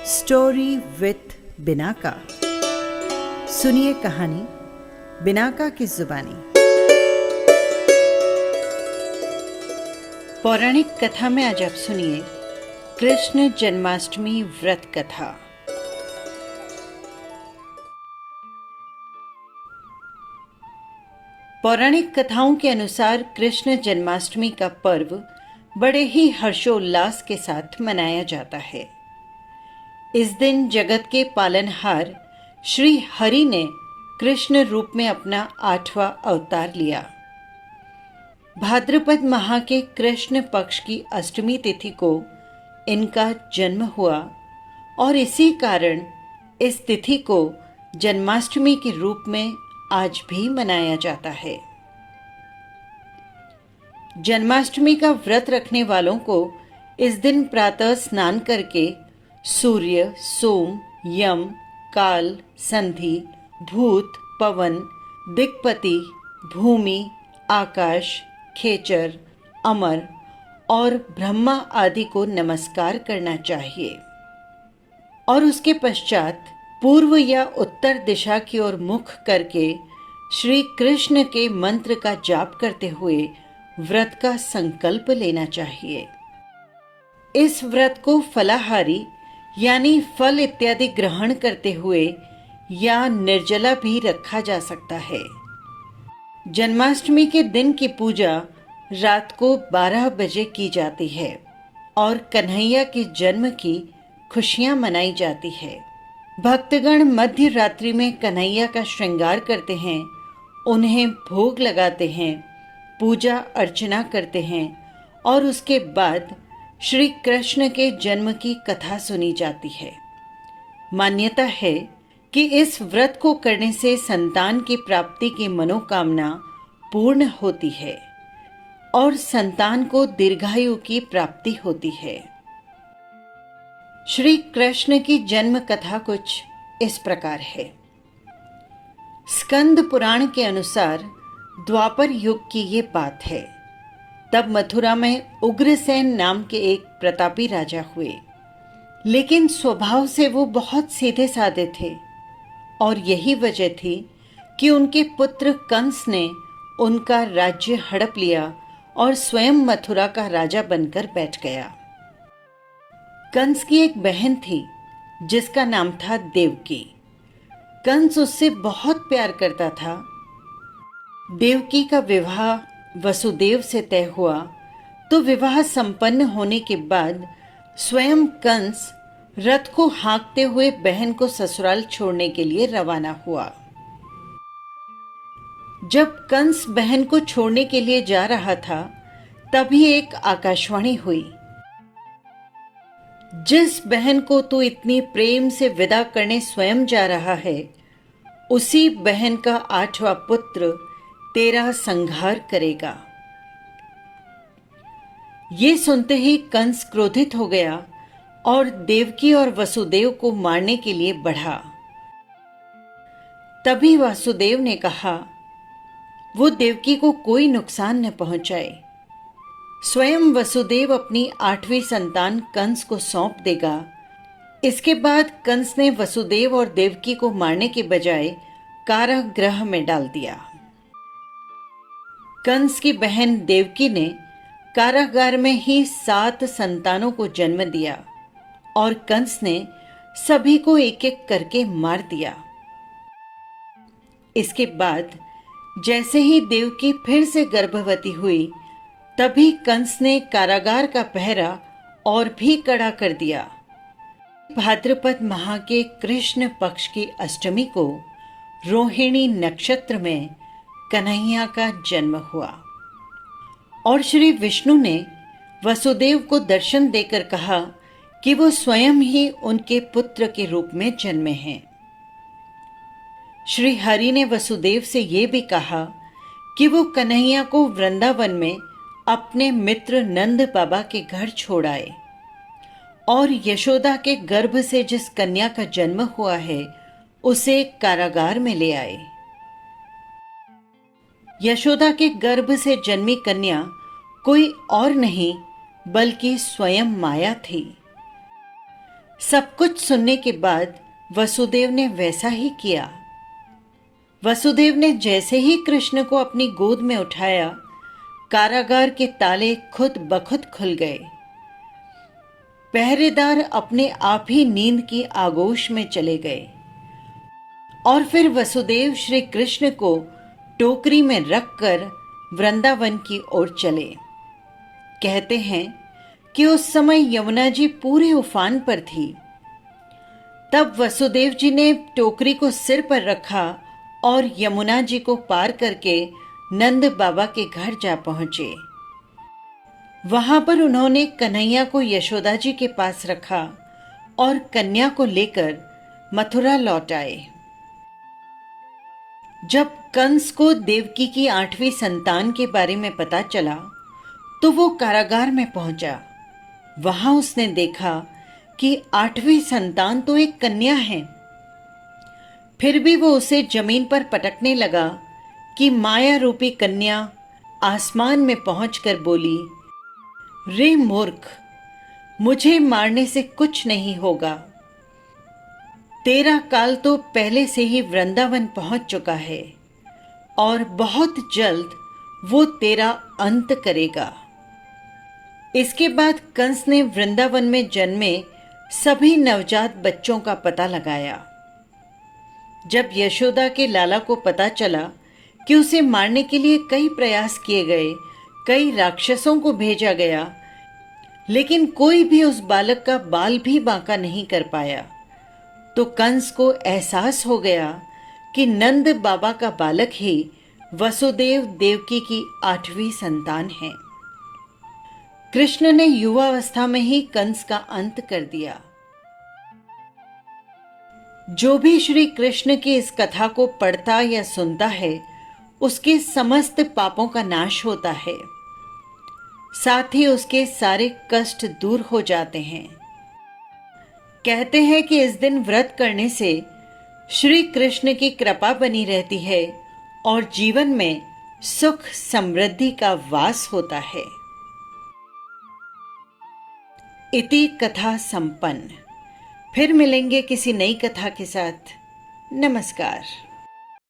Story with Binaca. सुनिए कहानी Binaca की जुबानी। पौराणिक कथा में आज आप सुनिए कृष्ण जन्माष्टमी व्रत कथा। पौराणिक कथाओं के अनुसार कृष्ण जन्माष्टमी का पर्व बड़े ही हर्षोल्लास के साथ मनाया जाता है। इस दिन जगत के पालनहार श्री हरि ने कृष्ण रूप में अपना 8वां अवतार लिया। भाद्रपद माह के कृष्ण पक्ष की अष्टमी तिथि को इनका जन्म हुआ और इसी कारण इस तिथि को जन्माष्टमी के रूप में आज भी मनाया जाता है। जन्माष्टमी का व्रत रखने वालों को इस दिन प्रातः स्नान करके सूर्य, सोम, यम, काल, संधि, भूत, पवन, दिक्पति, भूमि, आकाश, खेचर, अमर और ब्रह्मा आदि को नमस्कार करना चाहिए और उसके पश्चात पूर्व या उत्तर दिशा की ओर मुख करके श्री कृष्ण के मंत्र का जाप करते हुए व्रत का संकल्प लेना चाहिए। इस व्रत को फलाहारी यानी फल इत्यादि ग्रहण करते हुए या निर्जला भी रखा जा सकता है। जन्माष्टमी के दिन की पूजा रात को 12 बजे की जाती है और कन्हैया के जन्म की खुशियां मनाई जाती है। भक्तगण मध्य रात्रि में कन्हैया का श्रृंगार करते हैं, उन्हें भोग लगाते हैं, पूजा अर्चना करते हैं और उसके बाद श्री कृष्ण के जन्म की कथा सुनी जाती है। मान्यता है कि इस व्रत को करने से संतान की प्राप्ति की मनोकामना पूर्ण होती है और संतान को दीर्घायु की प्राप्ति होती है। श्री कृष्ण की जन्म कथा कुछ इस प्रकार है। स्कंद पुराण के अनुसार द्वापर युग की ये बात है। तब मथुरा में उग्रसेन नाम के एक प्रतापी राजा हुए, लेकिन स्वभाव से वो बहुत सीधे साधे थे और यही वजह थी कि उनके पुत्र कंस ने उनका राज्य हड़प लिया और स्वयं मथुरा का राजा बनकर बैठ गया। कंस की एक बहन थी जिसका नाम था देवकी। कंस उससे बहुत प्यार करता था। देवकी का विवाह वसुदेव से तय हुआ तो विवाह संपन्न होने के बाद स्वयं कंस रथ को हाँकते हुए बहन को ससुराल छोड़ने के लिए रवाना हुआ। जब कंस बहन को छोड़ने के लिए जा रहा था तभी एक आकाशवाणी हुई, जिस बहन को तू इतनी प्रेम से विदा करने स्वयं जा रहा है, उसी बहन का 8वां पुत्र तेरा संहार करेगा। ये सुनते ही कंस क्रोधित हो गया और देवकी और वसुदेव को मारने के लिए बढ़ा। तभी वासुदेव ने कहा वो देवकी को कोई नुकसान न पहुंचाए। स्वयं वसुदेव अपनी 8वीं संतान कंस को सौंप देगा। इसके बाद कंस ने वसुदेव और देवकी को मारने के बजाय कारागृह में डाल दिया। कंस की बहन देवकी ने कारागार में ही 7 संतानों को जन्म दिया और कंस ने सभी को एक एक करके मार दिया। इसके बाद जैसे ही देवकी फिर से गर्भवती हुई तभी कंस ने कारागार का पहरा और भी कड़ा कर दिया। भाद्रपद माह के कृष्ण पक्ष की अष्टमी को रोहिणी नक्षत्र में कन्हैया का जन्म हुआ और श्री विष्णु ने वसुदेव को दर्शन देकर कहा कि वो स्वयं ही उनके पुत्र के रूप में जन्मे हैं। श्री हरि ने वसुदेव से ये भी कहा कि वो कन्हैया को वृंदावन में अपने मित्र नंद बाबा के घर छोड़ आए और यशोदा के गर्भ से जिस कन्या का जन्म हुआ है उसे कारागार में ले आए। यशोदा के गर्भ से जन्मी कन्या कोई और नहीं बल्कि स्वयं माया थी। सब कुछ सुनने के बाद वसुदेव ने वैसा ही किया। वसुदेव ने जैसे ही कृष्ण को अपनी गोद में उठाया, कारागार के ताले खुद बखुद खुल गए। पहरेदार अपने आप ही नींद की आगोश में चले गए और फिर वसुदेव श्री कृष्ण को टोकरी में रखकर वृंदावन की ओर चले। कहते हैं कि उस समय यमुना जी पूरे उफान पर थी। तब वसुदेव जी ने टोकरी को सिर पर रखा और यमुना जी को पार करके नंद बाबा के घर जा पहुंचे। वहां पर उन्होंने कन्हैया को यशोदा जी के पास रखा और कन्या को लेकर मथुरा लौट आए। जब कंस को देवकी की 8वीं संतान के बारे में पता चला तो वो कारागार में पहुंचा। वहां उसने देखा कि 8वीं संतान तो एक कन्या है। फिर भी वो उसे जमीन पर पटकने लगा कि माया रूपी कन्या आसमान में पहुंचकर बोली, रे मूर्ख, मुझे मारने से कुछ नहीं होगा। तेरा काल तो पहले से ही वृंदावन पहुंच चुका है और बहुत जल्द वो तेरा अंत करेगा। इसके बाद कंस ने वृंदावन में जन्मे सभी नवजात बच्चों का पता लगाया। जब यशोदा के लाला को पता चला कि उसे मारने के लिए कई प्रयास किए गए, कई राक्षसों को भेजा गया, लेकिन कोई भी उस बालक का बाल भी बांका नहीं कर पाया, तो कंस को एहसास हो गया कि नंद बाबा का बालक ही वसुदेव देवकी की 8वीं संतान है। कृष्ण ने युवावस्था में ही कंस का अंत कर दिया। जो भी श्री कृष्ण की इस कथा को पढ़ता या सुनता है, उसके समस्त पापों का नाश होता है, साथ ही उसके सारे कष्ट दूर हो जाते हैं। कहते हैं कि इस दिन व्रत करने से श्री कृष्ण की कृपा बनी रहती है और जीवन में सुख समृद्धि का वास होता है। इति कथा संपन्न। फिर मिलेंगे किसी नई कथा के साथ। नमस्कार।